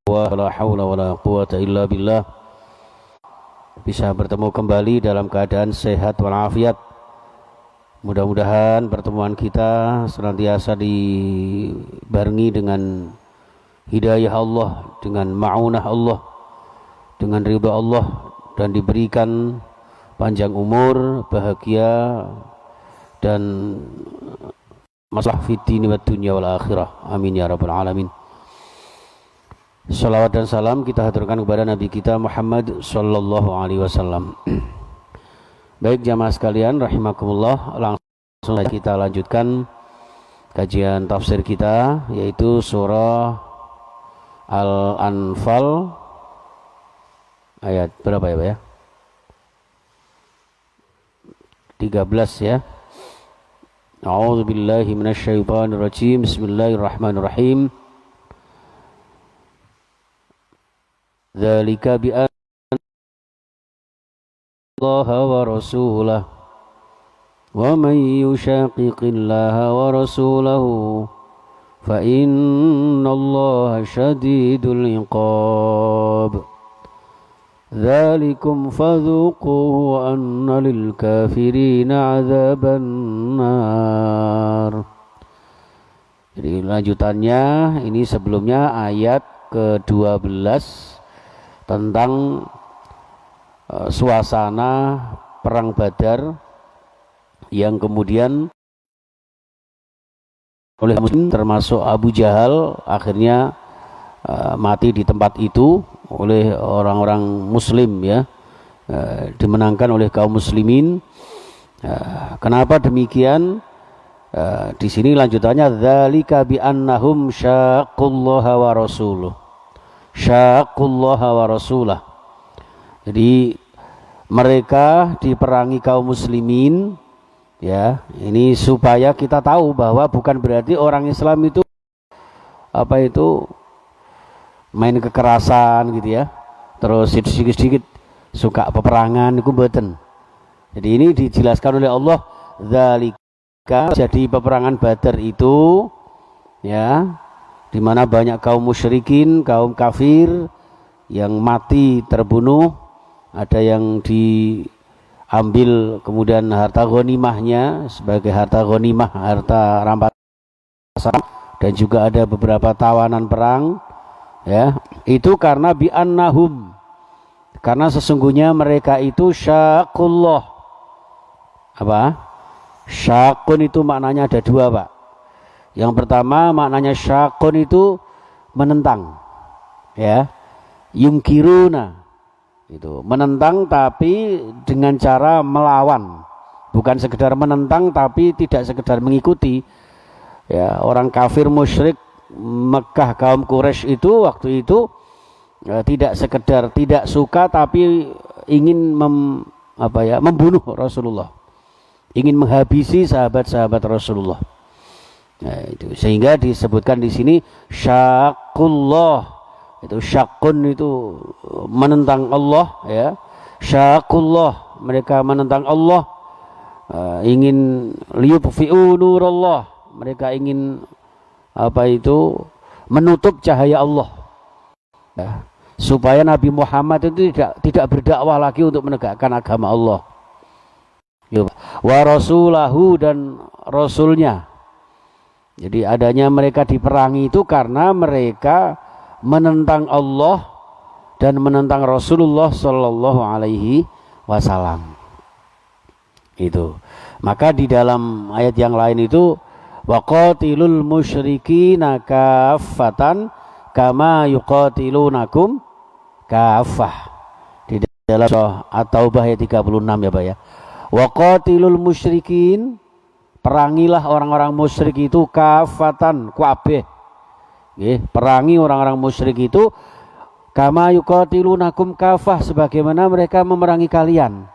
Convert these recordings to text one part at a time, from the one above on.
Wala haula wala quwata illa billah. Bisa bertemu kembali dalam keadaan sehat walafiat. Mudah-mudahan pertemuan kita senantiasa dibarengi dengan hidayah Allah, dengan ma'unah Allah, dengan ridha Allah, dan diberikan panjang umur, bahagia, dan masalah fid dini wad dunya wal akhirah. Amin ya rabbal alamin. Salawat dan salam kita haturkan kepada Nabi kita Muhammad sallallahu alaihi wasallam. Baik jamaah sekalian rahimakumullah, langsung kita lanjutkan kajian tafsir kita, yaitu surah Al-Anfal ayat berapa ya Pak ya? 13 ya. A'udzubillahi minasyaitonirrajim. Bismillahirrahmanirrahim. Dzalika bi anna Allaha wa rasulahu wa may yushaqiqillaha wa rasulahu fa innallaha syadidul iqab. Dzalikum fadzuquhu wa anna lil kafirina 'adzaban nar. Jadi lanjutannya ini sebelumnya ayat ke-12 tentang suasana perang Badar yang kemudian oleh muslim termasuk Abu Jahal akhirnya mati di tempat itu oleh orang-orang muslim ya, dimenangkan oleh kaum muslimin. Kenapa demikian? Di sini lanjutannya dzalika bi annahum syaqqullaha wa rasuluh. Syaqqullaha wa rasulah. Jadi mereka diperangi kaum muslimin ya, ini supaya kita tahu bahwa bukan berarti orang Islam itu main kekerasan gitu ya, terus sedikit-sedikit suka peperangan, itu mboten. Jadi ini dijelaskan oleh Allah, dzalika, jadi peperangan Badar itu ya, di mana banyak kaum musyrikin, kaum kafir yang mati terbunuh, ada yang diambil kemudian harta ghanimahnya sebagai harta ghanimah, harta rampasan, dan juga ada beberapa tawanan perang ya. Itu karena bi annahum, karena sesungguhnya mereka itu syaqullah. Apa? Syaqun itu maknanya ada dua Pak. Yang pertama maknanya syaqun itu menentang ya, yungkiruna itu menentang tapi dengan cara melawan, bukan sekedar menentang tapi tidak sekedar mengikuti ya. Orang kafir musyrik Mekah, kaum Quraisy itu waktu itu tidak sekedar tidak suka tapi ingin membunuh Rasulullah, ingin menghabisi sahabat-sahabat Rasulullah. Nah, itu sehingga disebutkan di sini syaqullah, itu syaqun itu menentang Allah ya, syaqullah mereka menentang Allah, ingin liyutfi'u nurallah, mereka ingin menutup cahaya Allah ya, supaya Nabi Muhammad itu tidak berdakwah lagi untuk menegakkan agama Allah ya. Wa rasulahu, dan rasulnya. Jadi adanya mereka diperangi itu karena mereka menentang Allah dan menentang Rasulullah Shallallahu Alaihi Wasallam. Itu. Maka di dalam ayat yang lain itu waqatilul musyrikina kaffatan kama yuqatilunakum kaffah. Di dalam surah At-Taubah ayat 36 ya Pak ya. Waqatilul musyrikin, perangilah orang-orang musyrik itu kafatan, kabeh. Nggih, perangi orang-orang musyrik itu kama yuqatilunakum kafah, sebagaimana mereka memerangi kalian.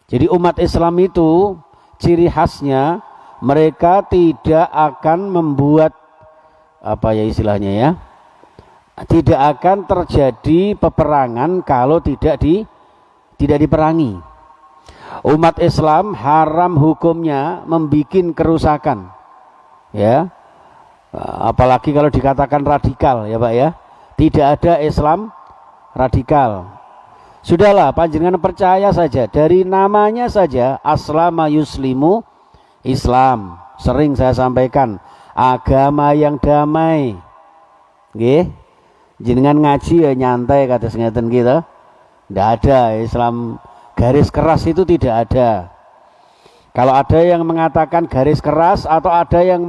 Jadi umat Islam itu ciri khasnya mereka tidak akan membuat istilahnya ya, tidak akan terjadi peperangan kalau tidak diperangi. Umat Islam haram hukumnya membikin kerusakan ya, apalagi kalau dikatakan radikal ya Pak ya, tidak ada Islam radikal. Sudahlah, panjenengan percaya saja, dari namanya saja aslama yuslimu, Islam. Sering saya sampaikan, agama yang damai. Nggih. Jenengan ngaji ya nyantai kata ngeten gitu. Tidak ada Islam garis keras, itu tidak ada. Kalau ada yang mengatakan garis keras atau ada yang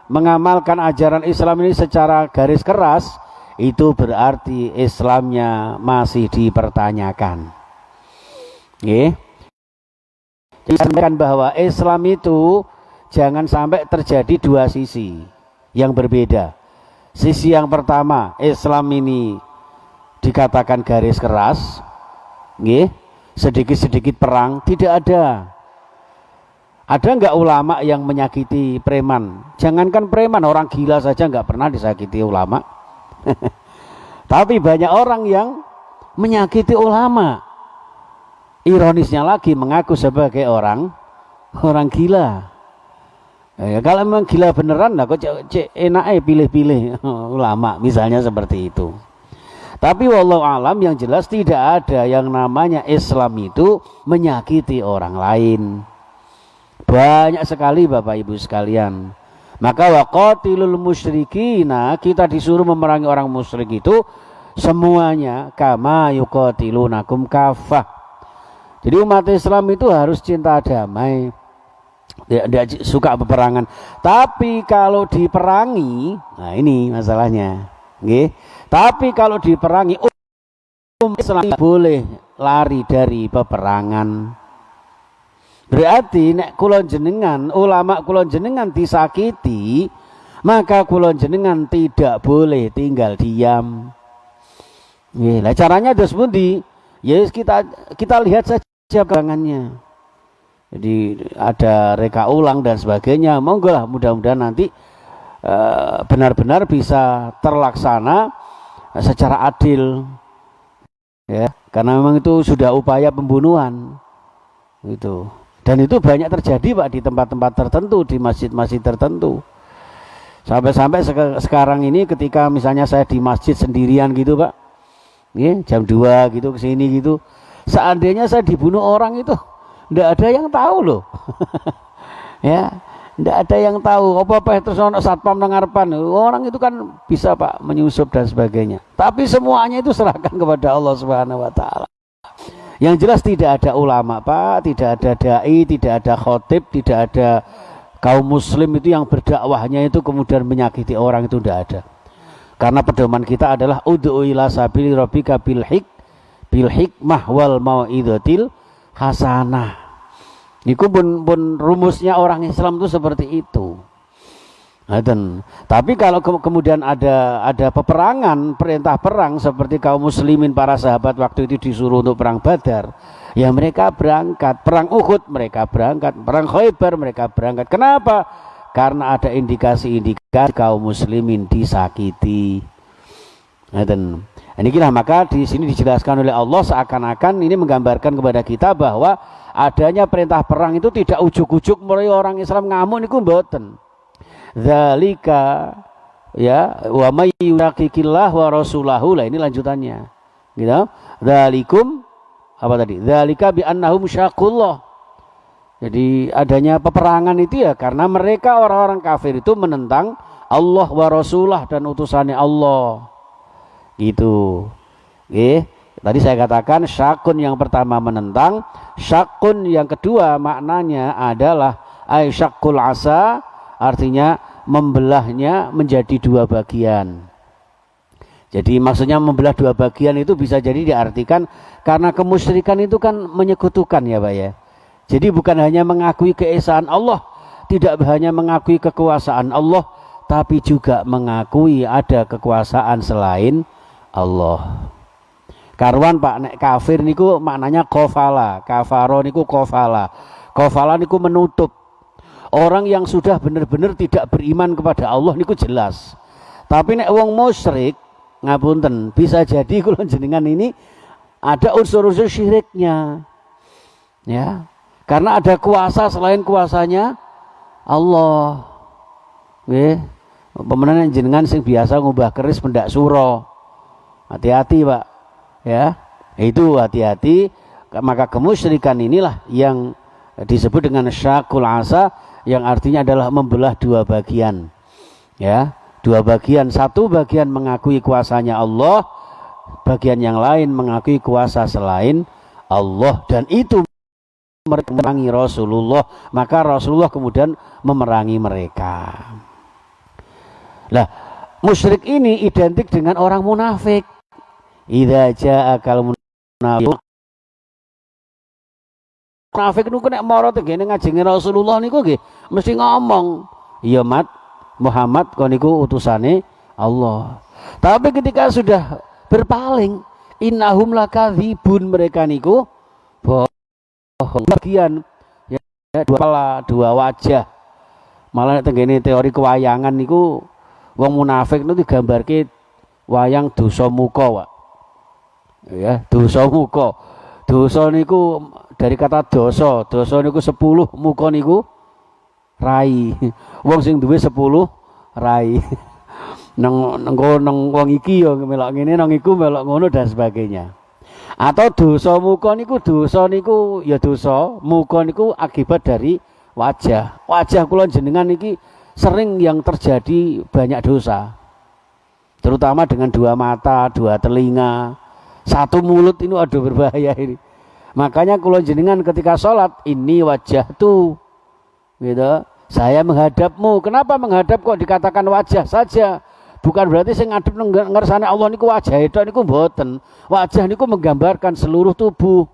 mengamalkan ajaran Islam ini secara garis keras, itu berarti Islamnya masih dipertanyakan. Disampaikan bahwa Islam itu jangan sampai terjadi dua sisi yang berbeda. Sisi yang pertama, Islam ini dikatakan garis keras, sedikit-sedikit perang, tidak ada. Ada nggak ulama yang menyakiti preman? Jangankan preman, orang gila saja nggak pernah disakiti ulama. Tapi banyak orang yang menyakiti ulama. Ironisnya lagi mengaku sebagai orang gila. Ya, kalau memang gila beneran lah kok enaknya pilih-pilih ulama, misalnya seperti itu. Tapi wallahu alam, yang jelas tidak ada yang namanya Islam itu menyakiti orang lain. Banyak sekali Bapak Ibu sekalian. Maka waqatilul musyrikina, kita disuruh memerangi orang musyrik itu semuanya kama yuqatilunakum kafah. Jadi umat Islam itu harus cinta damai, tidak suka peperangan. Tapi kalau diperangi, nah ini masalahnya. Tapi kalau diperangi, umat Islam boleh lari dari peperangan. Berarti nek kulon jenengan, ulama kulon jenengan disakiti, maka kulon jenengan tidak boleh tinggal diam. Lah caranya ada sepundi? Ya kita lihat saja perkembangannya. Jadi ada reka ulang dan sebagainya. Monggo lah, mudah-mudahan nanti benar-benar bisa terlaksana secara adil. Ya, karena memang itu sudah upaya pembunuhan. Gitu. Dan itu banyak terjadi Pak di tempat-tempat tertentu, di masjid-masjid tertentu. Sampai-sampai sekarang ini ketika misalnya saya di masjid sendirian gitu Pak, jam 2 gitu kesini gitu, seandainya saya dibunuh orang itu ndak ada yang tahu loh. Ya, ndak ada yang tahu. Apa-apa terus ono satpam nang ngarepan, orang itu kan bisa Pak menyusup dan sebagainya. Tapi semuanya itu serahkan kepada Allah Subhanahu wa taala. Yang jelas tidak ada ulama Pak, tidak ada dai, tidak ada khotib, tidak ada kaum muslim itu yang berdakwahnya itu kemudian menyakiti orang, itu tidak ada. Karena pedoman kita adalah ud'u ila sabili rabbika bil hikmah wal mau'izatil hasanah. Niku pun rumusnya orang Islam itu seperti itu. Tapi kalau kemudian ada peperangan, perintah perang seperti kaum muslimin, para sahabat waktu itu disuruh untuk perang Badar, ya mereka berangkat. Perang Uhud mereka berangkat, perang Khaybar mereka berangkat. Kenapa? Karena ada indikasi-indikasi kaum muslimin disakiti. Inilah maka di sini dijelaskan oleh Allah seakan-akan ini menggambarkan kepada kita bahwa adanya perintah perang itu tidak ujuk-ujuk mulai orang Islam ngamuk niku mboten. Dzalika ya wa may yuqiqillah wa rasulahu, lah ini lanjutannya. Gitu. Dzalikum apa tadi? Dzalika bi annahum syaqullah. Jadi adanya peperangan itu ya karena mereka orang-orang kafir itu menentang Allah wa rasulah dan utusannya Allah. Gitu. Tadi saya katakan syakun yang pertama menentang, syakun yang kedua maknanya adalah ay syakul asa, artinya membelahnya menjadi dua bagian. Jadi maksudnya membelah dua bagian itu bisa jadi diartikan karena kemusyrikan itu kan menyekutukan ya Pak ya. Jadi bukan hanya mengakui keesaan Allah, tidak hanya mengakui kekuasaan Allah, tapi juga mengakui ada kekuasaan selain Allah. Karuan Pak, nek kafir niku maknanya kofala, kafaro niku kofala. Kofala niku menutup. Orang yang sudah benar-benar tidak beriman kepada Allah niku jelas. Tapi nek wong musyrik, ngapunten, bisa jadi kula jenengan ini ada unsur-unsur syiriknya. Ya. Karena ada kuasa selain kuasanya Allah. Nggih. pemenanan jenengan sing biasa ngubah keris pendak suro. Hati-hati Pak ya, itu hati-hati. Maka kemusyrikan inilah yang disebut dengan syakul asa, yang artinya adalah membelah dua bagian ya, dua bagian. Satu bagian mengakui kuasanya Allah, bagian yang lain mengakui kuasa selain Allah, dan itu memerangi Rasulullah, maka Rasulullah kemudian memerangi mereka. Lah, musyrik ini identik dengan orang munafik. Idza ja'akal munafiqun, munafik niku nek mara tengene ngajenge Rasulullah niku nggih mesti ngomong, "Ya Mat, Muhammad kon niku utusane Allah." Tapi ketika sudah berpaling, innahum lakadzibun, mereka niku bohong. Bagian ya, dua kepala, dua wajah. Malah tengene teori kewayangan niku wong munafik niku digambarke wayang dosa muka, Pak. Ya, dosa muka. Dosa niku dari kata dosa. Dosa niku 10, muka niku rai. Wong sing duwe 10 rai. nang wong iki ya melok ngene, nang iku melok ngono dan sebagainya. Atau dosa muka niku, dosa niku ya dosa, muka niku akibat dari wajah. Wajah kula jenengan iki sering yang terjadi banyak dosa. Terutama dengan dua mata, dua telinga, satu mulut, ini aduh berbahaya ini. Makanya kula jenengan ketika sholat, ini wajah tuh gitu, saya menghadapmu. Kenapa menghadap kok dikatakan wajah saja? Bukan berarti saya ngadep ngersane Allah niku wajah itu niku mboten. Wajah niku menggambarkan seluruh tubuh,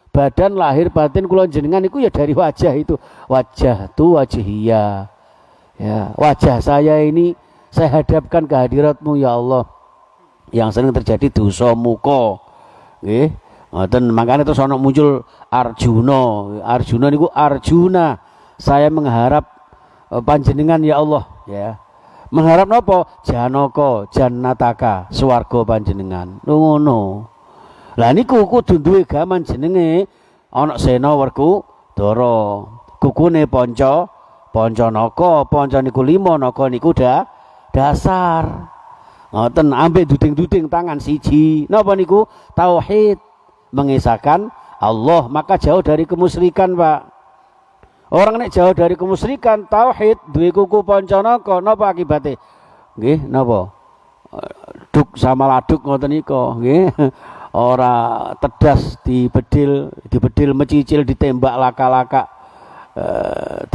badan, lahir, batin kula jenengan niku ya dari wajah itu. Wajah tu wajhiyah. Ya, wajah saya ini saya hadapkan ke hadiratmu ya Allah. Yang sering terjadi dosa muka nggih ngoten. Makanya terus ana muncul Arjuna. Arjuna niku Arjuna, saya mengharap panjenengan ya Allah ya. Mengharap napa? Janaka jannataka, swarga panjenengan. Ngono. Lah niku kudu duwe gaman jenenge ana Sena Werkudara. Kukune Panca, Pancanaka, Panca niku 5, Naka niku dasar. Ngoten, ambek duding-duding tangan siji. Napa niku? Tauhid, mengesahkan Allah, maka jauh dari kemusyrikan, Pak. Orang nek jauh dari kemusyrikan, tauhid, duwe kuku Pancanaka, napa akibate? Nggih, napa? Duk sama laduk ngoten nika, nggih. Ora tedas dibedil mecicil, ditembak laka-laka,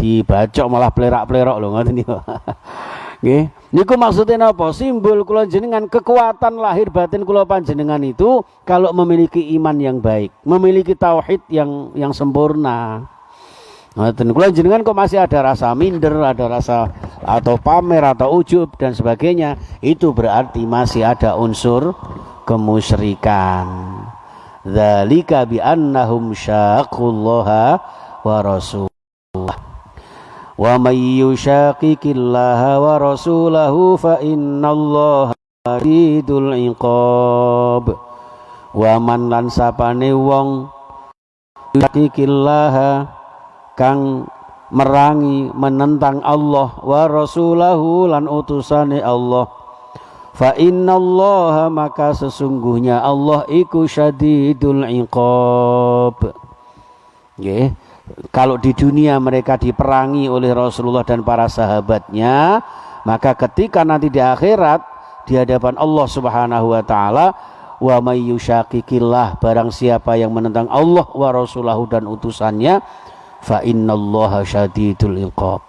dibacok malah plerak-plerok lho ngoten niku. Nggih, niku maksudnya napa? Simbol kula jenengan, kekuatan lahir batin kula panjenengan itu kalau memiliki iman yang baik, memiliki tauhid yang sempurna. Ngoten, kula jenengan kok masih ada rasa minder, ada rasa atau pamer atau ujub dan sebagainya, itu berarti masih ada unsur kemusyrikan. Dzalika bi annahum syaqullaha wa rasul. Wa may yushaqiqillaha wa rasulahu fa innallaha syadidul iqab. Wa man lan sapane wong yushaqiqillaha kang merangi menentang Allah wa rasulahu lan utusane Allah, fa innallaha maka sesungguhnya Allah iku syadidul iqab. Nggih. Kalau di dunia mereka diperangi oleh Rasulullah dan para sahabatnya, maka ketika nanti di akhirat di hadapan Allah Subhanahu wa taala, wa may yushaqiqillah, barang siapa yang menentang Allah wa rasulahu dan utusannya, fa innallaha syadidul iqab,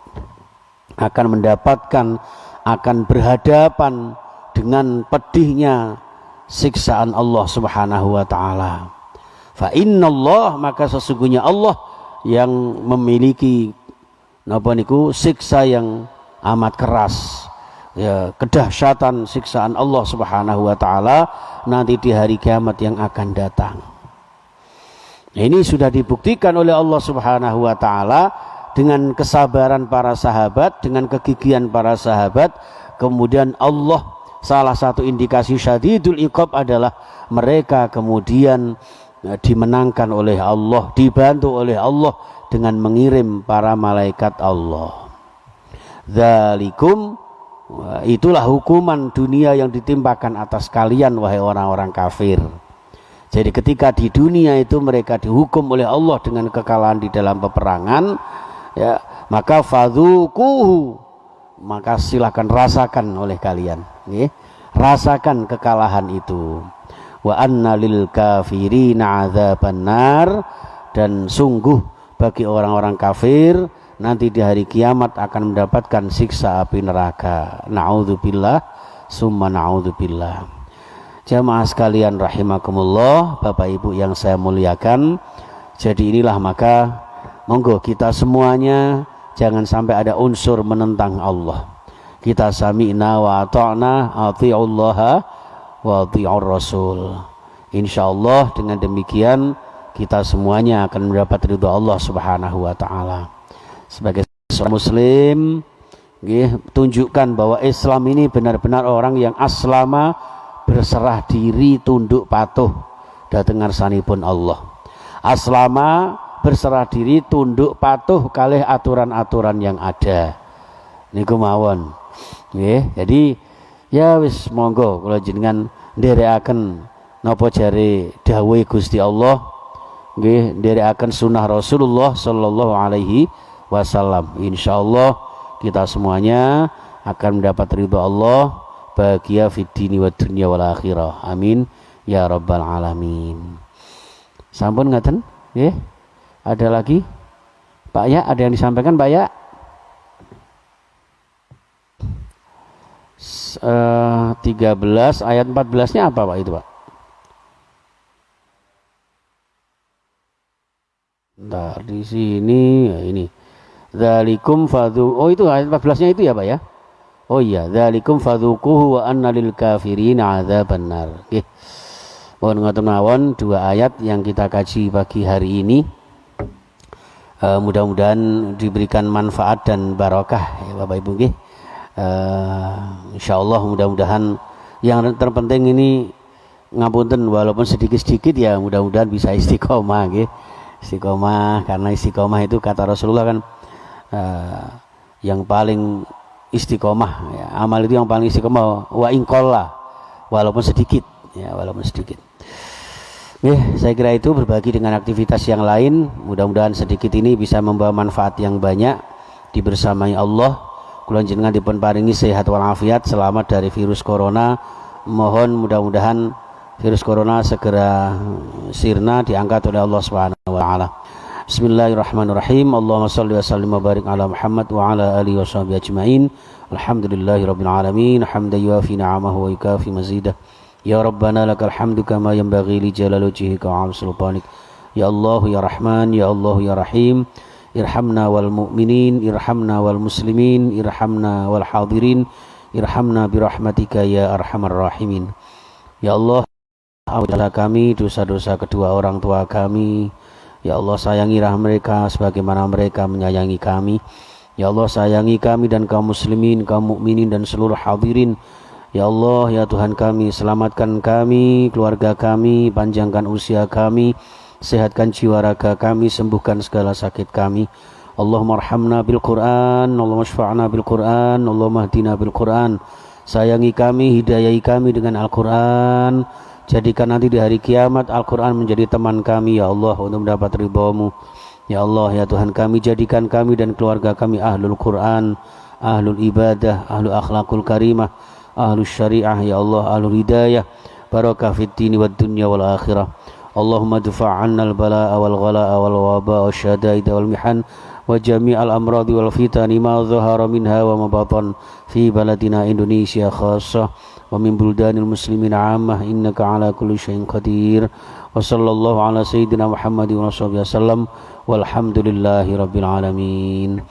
akan mendapatkan, akan berhadapan dengan pedihnya siksaan Allah Subhanahu wa taala. Fa innallah, maka sesungguhnya Allah yang memiliki napa niku siksa yang amat keras ya, kedahsyatan siksaan Allah Subhanahu wa taala nanti di hari kiamat yang akan datang. Ini sudah dibuktikan oleh Allah Subhanahu wa taala dengan kesabaran para sahabat, dengan kegigihan para sahabat. Kemudian Allah, salah satu indikasi syadidul iqab adalah mereka kemudian dimenangkan oleh Allah, dibantu oleh Allah dengan mengirim para malaikat Allah. Dzalikum Itulah hukuman dunia yang ditimpakan atas kalian wahai orang-orang kafir. Jadi ketika di dunia itu mereka dihukum oleh Allah dengan kekalahan di dalam peperangan, ya, maka fadzuquhu, maka silahkan rasakan oleh kalian, ya, rasakan kekalahan itu. Wa anna lil kafirina adzaban nar, dan sungguh bagi orang-orang kafir nanti di hari kiamat akan mendapatkan siksa api neraka. Na'udzubillah summa na'udzubillah. Jamaah sekalian rahimakumullah, Bapak Ibu yang saya muliakan. Jadi inilah maka monggo kita semuanya jangan sampai ada unsur menentang Allah. Kita sami'na wa ata'na, ati'ullaha wa ati'ur rasul. Insyaallah dengan demikian kita semuanya akan mendapat ridha Allah Subhanahu wa taala. Sebagai seorang muslim, tunjukkan bahwa Islam ini benar-benar orang yang aslama, berserah diri, tunduk patuh dhateng ngarsanipun Allah. Aslama, berserah diri, tunduk patuh kalih aturan-aturan yang ada. Niku mawon. Nggih, jadi ya wis monggo kula jenengan nderekaken napa jare dawuh Gusti Allah, nggih, nderekaken sunnah Rasulullah sallallahu alaihi wasallam. Insyaallah kita semuanya akan mendapat ridha Allah, bahagia fid dini wad dunya wal akhirah. Amin ya rabbal alamin. Sampun ngaten nggih? Ada lagi? Pak Ya, ada yang disampaikan Pak Ya? 13 ayat 14-nya apa Pak itu Pak? Bentar, di sini ya ini. Dzalikum fadhu. Oh itu ayat 14-nya itu ya Pak ya? Oh iya, dzalikum fadzuquhu wa anna lil kafirin adzaban nar. Nggih. Mohon ngoten mawon dua ayat yang kita kaji pagi hari ini. Mudah-mudahan diberikan manfaat dan barokah ya Bapak Ibu nggih. Insyaallah mudah-mudahan yang terpenting ini ngapunten walaupun sedikit-sedikit ya mudah-mudahan bisa istiqomah nggih. Istiqomah, karena istiqomah itu kata Rasulullah kan yang paling istiqomah ya, amal itu yang paling istiqomah wa inqalla, walaupun sedikit ya, walaupun sedikit. Saya kira itu berbagi dengan aktivitas yang lain, mudah-mudahan sedikit ini bisa membawa manfaat yang banyak dibersamai Allah. Kula jenengan dipun paringi sehat walafiat, selamat dari virus corona. Mohon mudah-mudahan virus corona segera sirna, diangkat oleh Allah Subhanahu wa taala. Bismillahirrahmanirrahim. Allahumma shalli wa sallim wa barik ala Muhammad wa ala alihi washabihi ajmain. Alhamdulillahirabbil alamin, hamdan yuafi ni'amahu wa yukafi mazidah. Ya Rabbana lakal hamdu kama yanbaghi li jalali wajhika wa 'azimi sultanik. Ya Allah ya Rahman, ya Allah ya Rahim. Irhamna wal mu'minin, irhamna wal muslimin, irhamna wal hadirin, irhamna birahmatika ya arhamar rahimin. Ya Allah, ampunilah kami dosa-dosa kedua orang tua kami. Ya Allah, sayangilah mereka sebagaimana mereka menyayangi kami. Ya Allah, sayangi kami dan kaum muslimin, kaum mukminin dan seluruh hadirin. Ya Allah, ya Tuhan kami, selamatkan kami, keluarga kami, panjangkan usia kami, sehatkan jiwa raga kami, sembuhkan segala sakit kami. Allahumma arhamna bil Qur'an, Allahumma syfa'na bil Qur'an, Allahumma hdina bil Qur'an. Sayangi kami, hidayahi kami dengan Al-Qur'an. Jadikan nanti di hari kiamat Al-Qur'an menjadi teman kami ya Allah untuk mendapat ridha-Mu. Ya Allah, ya Tuhan kami, jadikan kami dan keluarga kami ahlul Qur'an, ahlul ibadah, ahlul akhlakul karimah, ahlul syariah ya Allah, ahlul hidayah, barakah fid dini wad dunya wal akhirah. Allahumma dufa' 'anna al-bala'a wal ghala'a wal waba'a wasyada'ida wal mihan wa jami'al amradi wal fitani ma dhahara minha wa ma batan fi baladina Indonesia khassah wa min buldanil muslimin 'ammah, innaka 'ala kulli syai'in qadir. Wa sallallahu ala sayyidina Muhammadin wa sallam walhamdulillahi rabbil alamin.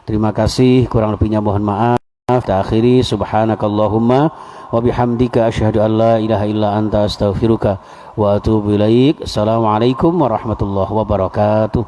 Terima kasih, kurang lebihnya mohon maaf. Kita akhiri subhanakallahumma wa bihamdika asyhadu an la ilaha illa anta astaghfiruka wa atubu ilaik. Assalamualaikum warahmatullahi wabarakatuh.